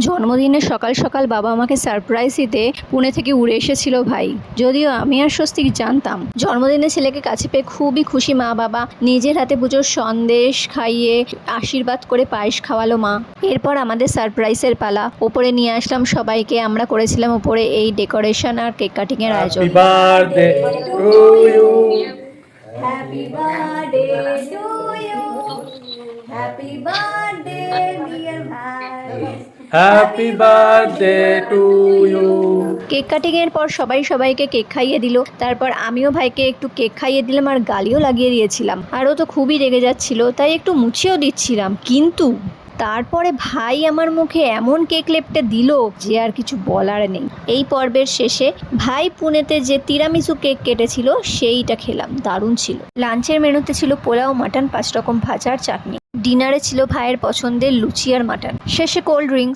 জন্মদিনে সকাল সকাল বাবা আমাকে সারপ্রাইজ দিতে পুনে থেকে উড়ে এসেছিল ভাই। যদিও আমি আর স্বস্তিক জানতাম। জন্মদিনে ছেলেকে কাছে পেয়ে খুবই খুশি মা বাবা। নিজের হাতে পুজোর সন্দেশ খাইয়ে আশীর্বাদ করে পায়েস খাওয়ালো মা। এরপর আমাদের সারপ্রাইজের পালা। ওপরে নিয়ে আসলাম সবাইকে। আমরা করেছিলাম ওপরে এই ডেকোরেশন আর কেক কাটিং এর আয়োজন। Happy birthday to you. Happy birthday to you. Happy birthday dear ভাই। Happy birthday to you. Cake cutting এর পর সবাই সবাইকে কেক খাইয়ে দিল। তারপর আমিও ভাইকে একটু কেক খাইয়ে দিলাম আর গালিও লাগিয়ে দিয়েছিলাম। আর ও তো খুবই রেগে যাচ্ছিল, তাই একটু মুছিয়েও দিচ্ছিলাম। কিন্তু তারপরে ভাই আমার মুখে এমন কেক লেপটে দিল যে আর কিছু বলার নেই। এই পর্বের শেষে ভাই পুনেতে যে তিরামিসু কেক কেটেছিল সেইটা খেলাম, দারুণ ছিল। লাঞ্চের মেনুতে ছিল পোলাও, মাটন, 5 রকম ভাজা আর চাটনি। ডিনারে ছিল ভাইয়ের পছন্দের লুচি আর মাটন। শেষে কোল্ড ড্রিঙ্কস।